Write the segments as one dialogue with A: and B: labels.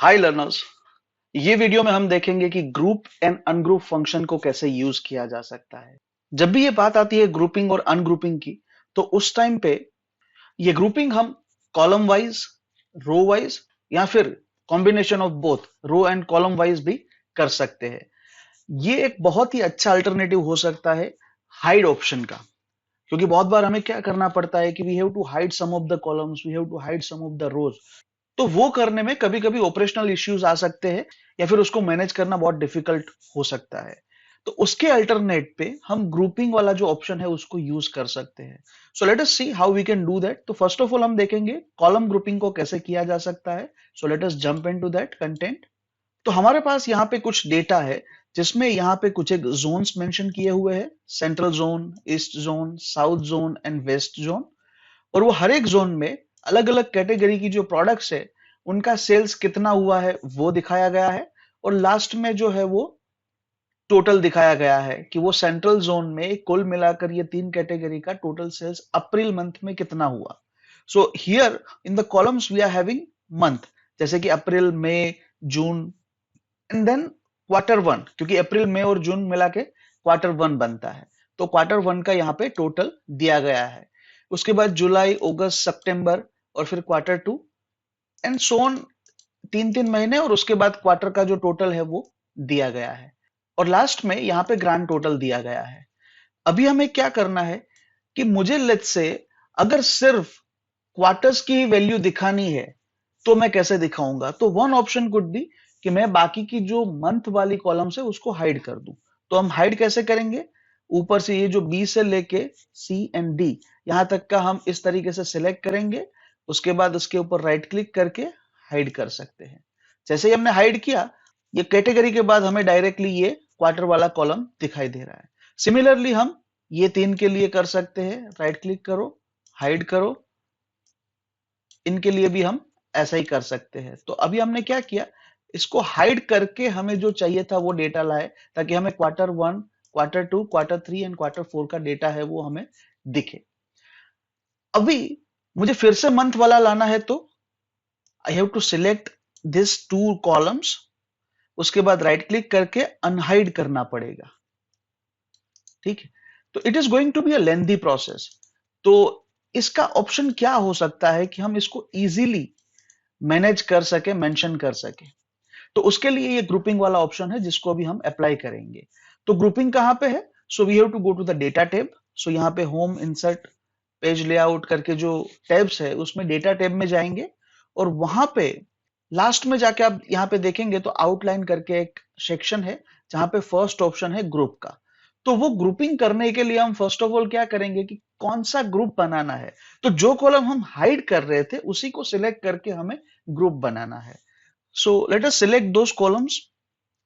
A: हाय learners. ये video में हम देखेंगे कि ग्रुप एंड अनग्रुप फंक्शन को कैसे यूज किया जा सकता है। जब भी ये बात आती है ग्रुपिंग और अनग्रुपिंग की, तो उस टाइम पे ये ग्रुपिंग हम कॉलम वाइज, रो वाइज या फिर combination of both row and column wise भी कर सकते हैं। ये एक बहुत ही अच्छा अल्टरनेटिव हो सकता है हाइड ऑप्शन का, क्योंकि बहुत बार हमें क्या करना पड़ता है कि we have to hide some of the columns, we have to hide some of the rows. तो वो करने में कभी कभी ऑपरेशनल इश्यूज आ सकते हैं या फिर उसको मैनेज करना बहुत डिफिकल्ट हो सकता है। तो उसके अल्टरनेट पे हम ग्रुपिंग वाला जो ऑप्शन है उसको यूज कर सकते हैं। So let us see how we can do that. तो फर्स्ट ऑफ ऑल हम देखेंगे कॉलम ग्रुपिंग को कैसे किया जा सकता है। So let us jump into that content. तो हमारे पास यहाँ पे कुछ डेटा है, जिसमें यहाँ पे कुछ एक जोन्स मेंशन किए हुए हैं, central zone, east zone, south zone and west zone. और वो हर एक जोन में अलग अलग कैटेगरी की जो प्रोडक्ट्स है उनका सेल्स कितना हुआ है वो दिखाया गया है। और लास्ट में जो है वो टोटल दिखाया गया है कि वो सेंट्रल जोन में कुल मिलाकर ये तीन कैटेगरी का टोटल सेल्स अप्रैल मंथ में कितना हुआ। So here in the columns we are having month, जैसे कि April, May, June and then quarter one, क्योंकि अप्रैल, मई और जून मिला के क्वार्टर वन बनता है। तो क्वार्टर वन का यहाँ पे टोटल दिया गया है। उसके बाद जुलाई, अगस्त, सितंबर और फिर quarter two and so on, तीन तीन महीने और उसके बाद क्वार्टर का जो टोटल है वो दिया गया है। और लास्ट में यहाँ पे ग्रांड टोटल दिया गया है। अभी हमें क्या करना है कि मुझे लेट्स से अगर सिर्फ क्वार्टर्स की वैल्यू दिखानी है तो मैं कैसे दिखाऊंगा। तो वन ऑप्शन कुड बी कि मैं बाकी की जो मंथ वाली कॉलम्स है उसको हाइड कर दूं। तो हम हाइड कैसे करेंगे, ऊपर से ये जो बी से लेके सी एंड डी यहां तक का हम इस तरीके से सिलेक्ट करेंगे। उसके बाद उसके ऊपर राइट क्लिक करके हाइड कर सकते हैं। जैसे ही हमने हाइड किया, ये कैटेगरी के बाद हमें डायरेक्टली ये क्वार्टर वाला कॉलम दिखाई दे रहा है। सिमिलरली हम ये तीन के लिए कर सकते हैं, राइट क्लिक करो, हाइड करो। इनके लिए भी हम ऐसा ही कर सकते हैं। तो अभी हमने क्या किया, इसको हाइड करके हमें जो चाहिए था वो डेटा लाए, ताकि हमें quarter one, quarter two, quarter three and quarter four का डेटा है वो हमें दिखे। अभी मुझे फिर से मंथ वाला लाना है, तो I have to select this two columns. उसके बाद राइट क्लिक करके अनहाइड करना पड़ेगा। ठीक है, तो it is going to be a lengthy process. तो इसका ऑप्शन क्या हो सकता है कि हम इसको इजीली मैनेज कर सके, मेंशन कर सके। तो उसके लिए ये ग्रुपिंग वाला ऑप्शन है जिसको अभी हम अप्लाई करेंगे। तो ग्रुपिंग कहां पे है, so we have to go to the data tab. So यहाँ पे होम, इंसर्ट, पेज लेआउट करके जो टैब्स है उसमें डेटा टैब में जाएंगे। और वहां पे लास्ट में जाके आप यहाँ पे देखेंगे तो आउटलाइन करके एक सेक्शन है जहां पे फर्स्ट ऑप्शन है ग्रुप का। तो वो ग्रुपिंग करने के लिए हम फर्स्ट ऑफ ऑल क्या करेंगे कि कौन सा ग्रुप बनाना है। तो जो कॉलम हम हाइड कर रहे थे उसी को सिलेक्ट करके हमें ग्रुप बनाना है। So let us select those columns.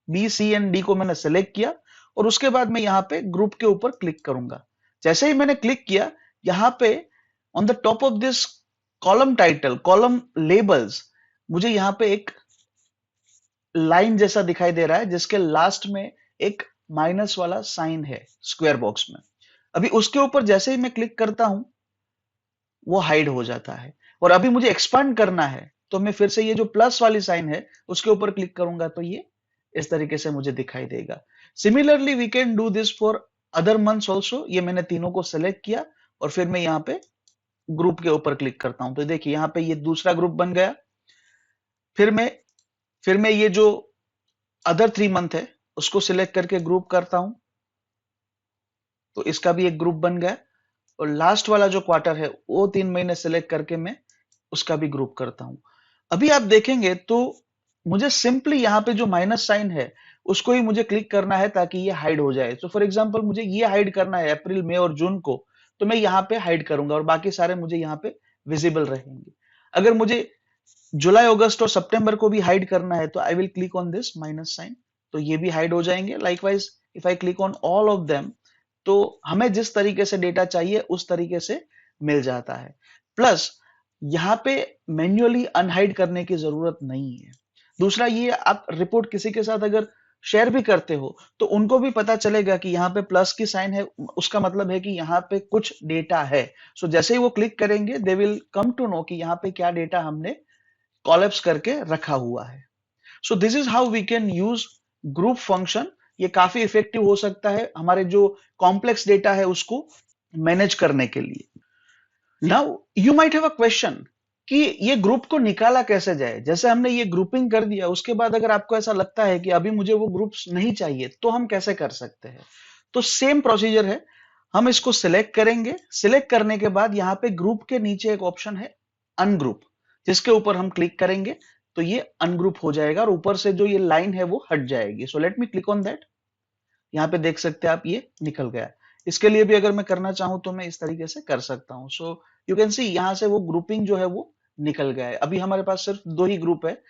A: B, C and D को मैंने सिलेक्ट किया और उसके बाद मैं यहाँ पे ग्रुप के ऊपर क्लिक करूंगा। जैसे ही मैंने क्लिक किया, यहाँ पे on the top of this column title, column labels, मुझे यहाँ पे एक लाइन जैसा दिखाई दे रहा है जिसके लास्ट में एक माइनस वाला साइन है स्क्वायर बॉक्स में। अभी उसके ऊपर जैसे ही मैं क्लिक करता हूं वो हाइड हो जाता है। और अभी मुझे एक्सपांड करना है तो मैं फिर से ये जो प्लस वाली साइन है उसके ऊपर क्लिक करूंगा तो ये इस तरीके से मुझे दिखाई देगा। Similarly we can do this for other months also. ये मैंने तीनों को सेलेक्ट किया और फिर मैं यहाँ पे ग्रुप के ऊपर क्लिक करता हूं तो देखिए यहाँ पे ये दूसरा ग्रुप बन गया। फिर मैं फिर मैं ये जो अदर 3 मंथ है उसको सिलेक्ट करके ग्रुप करता हूं तो इसका भी एक ग्रुप बन गया। और लास्ट वाला जो क्वार्टर है वो 3 महीने सिलेक्ट करके मैं उसका भी ग्रुप करता हूं। अभी आप देखेंगे तो मुझे सिंपली यहाँ पे जो माइनस साइन है उसको ही मुझे क्लिक करना है ताकि ये हाइड हो जाए। तो फॉर एग्जांपल मुझे ये हाइड करना है अप्रैल, मई और जून को, तो मैं यहाँ पे हाइड करूंगा और बाकी सारे मुझे यहाँ पे विजिबल रहेंगे। अगर मुझे जुलाई, अगस्त और सितंबर को भी हाइड करना है तो I will click on this minus sign, तो ये भी हाइड हो जाएंगे। Likewise if I click on all of them तो हमें जिस तरीके से डेटा चाहिए उस तरीके से मिल जाता है। प्लस यहाँ पे मैन्युअली अनहाइड करने की जरूरत नहीं है। दूसरा ये, आप रिपोर्ट किसी के साथ अगर शेयर भी करते हो तो उनको भी पता चलेगा कि यहाँ पे प्लस की साइन है, उसका मतलब है कि यहाँ पे कुछ डेटा है। सो जैसे ही वो क्लिक करेंगे they will come to know कि यहाँ पे क्या डेटा हमने कॉलेप्स करके रखा हुआ है। So this is how we can use group function. ये काफी इफेक्टिव हो सकता है हमारे जो कॉम्प्लेक्स डेटा है उसको मैनेज करने के लिए। Now you might have a question कि ये ग्रुप को निकाला कैसे जाए। जैसे हमने ये ग्रुपिंग कर दिया, उसके बाद अगर आपको ऐसा लगता है कि अभी मुझे वो ग्रुप्स नहीं चाहिए, तो हम कैसे कर सकते हैं? तो सेम प्रोसीजर है। हम इसको सिलेक्ट करेंगे। सिलेक्ट करने के बाद यहाँ पे ग्रुप के नीचे एक ऑप्शन है अनग्रुप, जिसके ऊपर हम क्लिक करेंगे तो ये अनग्रुप हो जाएगा और ऊपर से जो ये लाइन है वो हट जाएगी। So let me click on that. यहाँ पे देख सकते हैं आप, ये निकल गया। इसके लिए भी अगर मैं करना चाहूं तो मैं इस तरीके से कर सकता हूं। सो यू कैन सी यहाँ से वो ग्रुपिंग जो है वो निकल गया है। अभी हमारे पास सिर्फ दो ही ग्रुप है,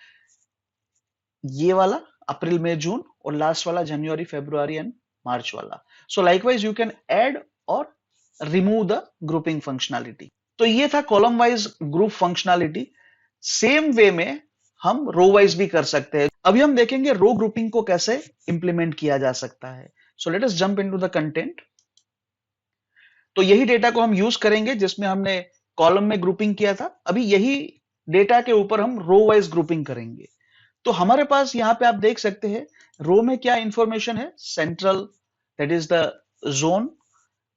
A: ये वाला अप्रैल मई जून और लास्ट वाला जनवरी फरवरी एंड मार्च वाला। सो लाइकवाइज यू कैन ऐड और रिमूव द ग्रुपिंग फंक्शनैलिटी। तो ये था column wise group functionality. Same way में हम रो वाइज भी कर सकते हैं। अभी हम देखेंगे रो ग्रुपिंग को कैसे इंप्लीमेंट किया जा सकता है। So let us jump into the content. तो यही डेटा को हम यूज करेंगे जिसमें हमने कॉलम में ग्रुपिंग किया था। अभी यही डेटा के ऊपर हम रो वाइज ग्रुपिंग करेंगे। तो हमारे पास यहाँ पे आप देख सकते हैं रो में क्या इंफॉर्मेशन है। Central, that is the zone.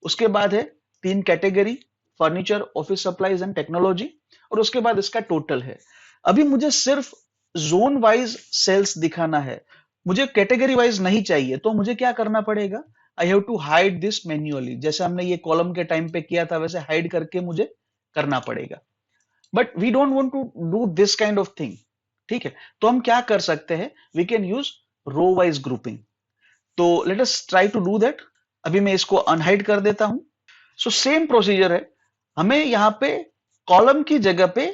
A: उसके बाद है तीन category, furniture, office supplies and technology. और उसके बाद इसका टोटल है। अभी मुझे सिर्फ जोन वाइज सेल्स दिखाना है, मुझे कैटेगरी वाइज नहीं चाहिए। तो मुझे क्या करना पड़ेगा? I have to hide this manually. जैसे हमने ये कॉलम के टाइम पे किया था वैसे हाइड करके मुझे करना पड़ेगा। But we don't want to do this kind of thing. ठीक है, तो हम क्या कर सकते हैं? We can use row wise grouping. तो let us try to do that. अभी मैं इसको अनहाइड कर देता हूं। सो सेम प्रोसीजर है। हमें यहाँ पे कॉलम की जगह पे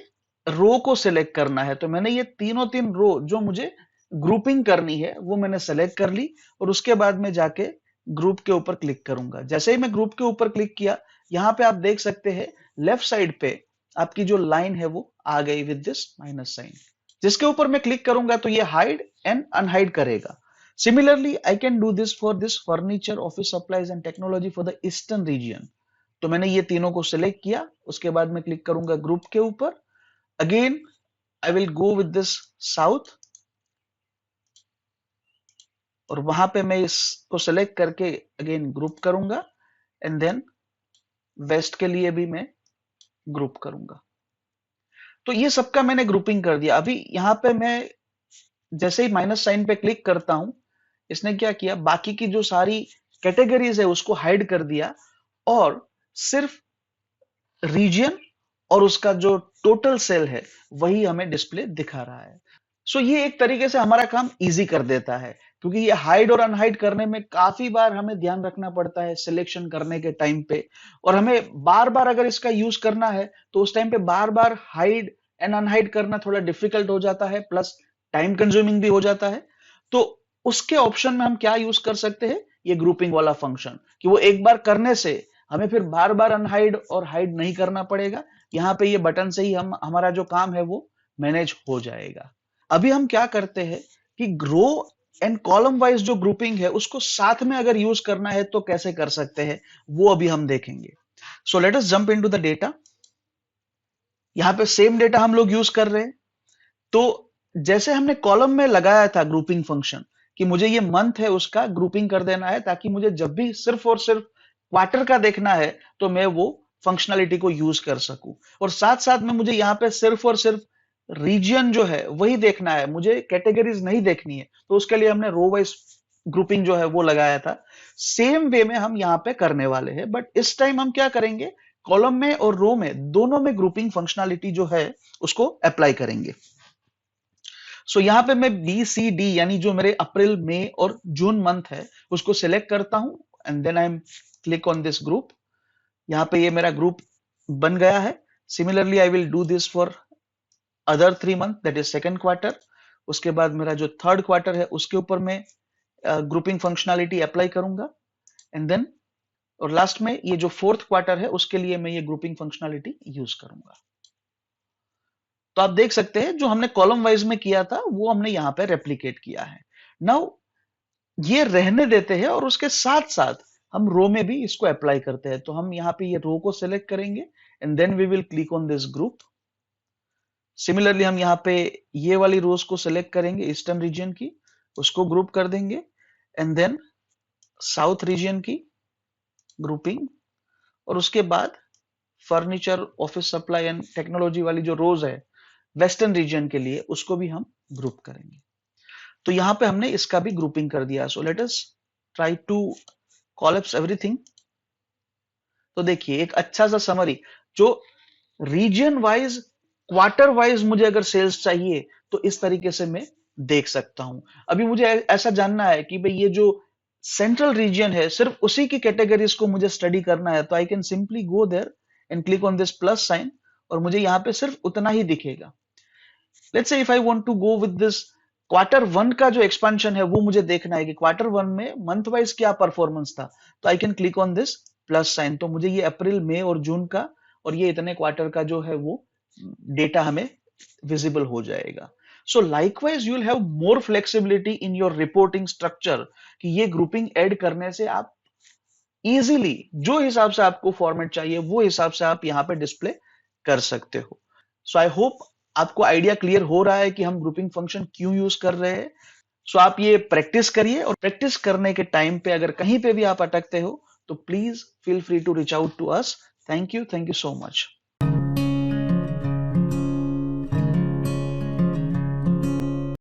A: रो को सिलेक्ट करना है। तो मैंने ये तीनों तीन रो जो मुझे ग्रुपिंग करनी है वो मैंने सेलेक्ट कर ली और उसके बाद में जाके ग्रुप के ऊपर क्लिक करूंगा। जैसे ही मैं ग्रुप के ऊपर क्लिक किया, यहाँ पे आप देख सकते हैं लेफ्ट साइड पे आपकी जो लाइन है वो आ गई विद दिस माइनस साइन। जिसके ऊपर मैं क्लिक करूंगा तो ये हाइड एंड अनहाइड करेगा। Similarly I can do this for this furniture, office supplies and technology for the eastern region. तो मैंने ये तीनों को सिलेक्ट किया, उसके बाद मैं क्लिक करूंगा ग्रुप के ऊपर। Again I will go with this south और वहां पे मैं इसको सिलेक्ट करके अगेन ग्रुप करूंगा एंड देन वेस्ट के लिए भी मैं ग्रुप करूंगा। तो ये सबका मैंने ग्रुपिंग कर दिया। अभी यहाँ पे मैं जैसे ही माइनस साइन पे क्लिक करता हूं, इसने क्या किया? बाकी की जो सारी कैटेगरीज है उसको हाइड कर दिया और सिर्फ रीजन और उसका जो टोटल सेल है वही हमें डिस्प्ले दिखा रहा है। सो ये एक तरीके से हमारा काम इजी कर देता है, क्योंकि ये हाइड और अनहाइड करने में काफी बार हमें ध्यान रखना पड़ता है सिलेक्शन करने के टाइम पे। और हमें बार बार अगर इसका यूज करना है तो उस टाइम पे बार बार हाइड एंड अनहाइड करना थोड़ा डिफिकल्ट हो जाता है, प्लस टाइम कंज्यूमिंग भी हो जाता है। तो उसके ऑप्शन में हम क्या यूज कर सकते हैं? ये ग्रुपिंग वाला फंक्शन, कि वो एक बार करने से हमें फिर बार बार अनहाइड और हाइड नहीं करना पड़ेगा। यहाँ पे ये बटन से ही हम हमारा जो काम है वो मैनेज हो जाएगा। अभी हम क्या करते हैं कि रो एंड कॉलम वाइज जो ग्रुपिंग है उसको साथ में अगर यूज करना है तो कैसे कर सकते हैं, वो अभी हम देखेंगे। सो let us jump into the data. यहाँ पे सेम डेटा हम लोग यूज कर रहे हैं। तो जैसे हमने कॉलम में लगाया था ग्रुपिंग फंक्शन कि मुझे ये मंथ है उसका ग्रुपिंग कर देना है, ताकि मुझे जब भी सिर्फ और सिर्फ क्वार्टर का देखना है तो मैं वो फंक्शनैलिटी को यूज कर सकूं। और साथ साथ में मुझे यहाँ पे सिर्फ और सिर्फ रीजन जो है वही देखना है, मुझे कैटेगरीज नहीं देखनी है। तो उसके लिए हमने रो वाइज ग्रुपिंग जो है वो लगाया था। सेम वे में हम यहाँ पे करने वाले हैं, बट इस टाइम हम क्या करेंगे? कॉलम में और रो में दोनों में ग्रुपिंग फंक्शनैलिटी जो है उसको अप्लाई करेंगे। सो यहाँ पे मैं बी सी डी यानी जो मेरे अप्रैल मई और जून मंथ है उसको सिलेक्ट करता हूं and then I am click on this group. यहाँ पे ये मेरा ग्रुप बन गया है। Similarly I will do this for other 3 month, that is second quarter. उसके बाद मेरा जो थर्ड क्वार्टर है उसके ऊपर मैं ग्रुपिंग फंक्शनैलिटी अप्लाई करूंगा एंड देन और लास्ट में ये जो फोर्थ क्वार्टर है उसके लिए मैं ये ग्रुपिंग फंक्शनैलिटी यूज करूंगा। तो आप देख सकते हैं जो हमने कॉलम वाइज में किया था वो हमने यहाँ पे रेप्लिकेट किया है। नाउ ये रहने देते हैं और उसके साथ साथ हम रो में भी इसको अप्लाई करते हैं। तो हम यहाँ पे ये रो को सिलेक्ट करेंगे and then we will click on this group similarly हम यहाँ पे ये वाली रोज को सिलेक्ट करेंगे, ईस्टर्न रीजन की, उसको ग्रुप कर देंगे, एंड देन साउथ रीजन की ग्रुपिंग, और उसके बाद furniture, office supply and technology वाली जो रोज है वेस्टर्न रीजन के लिए, उसको भी हम ग्रुप करेंगे। तो यहाँ पे हमने इसका भी ग्रुपिंग कर दिया। So let us try to collapse everything. तो देखिए एक अच्छा सा समरी, जो रीजन वाइज, क्वार्टर वाइज मुझे अगर सेल्स चाहिए तो इस तरीके से मैं देख सकता हूं। अभी मुझे ऐसा जानना है कि भाई ये जो सेंट्रल रीजन है सिर्फ उसी की कैटेगरीज को मुझे स्टडी करना है, तो I can simply go there and click on this plus sign, और मुझे यहाँ पे सिर्फ उतना ही दिखेगा। Let's see if I want to go with this quarter one का जो एक्सपेंशन है वो मुझे देखना है कि क्वार्टर वन में मंथ वाइज क्या परफॉर्मेंस था, तो I can click on this plus sign. तो मुझे ये अप्रैल, मई और जून का और ये इतने क्वार्टर का जो है वो डेटा हमें विजिबल हो जाएगा। सो likewise you will have more flexibility in your reporting structure, कि ये ग्रुपिंग ऐड करने से आप इजीली जो हिसाब से आपको फॉर्मेट चाहिए वो हिसाब से आप यहाँ पे डिस्प्ले कर सकते हो। सो आई होप आपको आइडिया क्लियर हो रहा है कि हम ग्रुपिंग फंक्शन क्यों यूज कर रहे हैं। सो आप ये प्रैक्टिस करिए, और प्रैक्टिस करने के टाइम पे अगर कहीं पे भी आप अटकते हो तो please feel free to reach out to us. Thank you so much.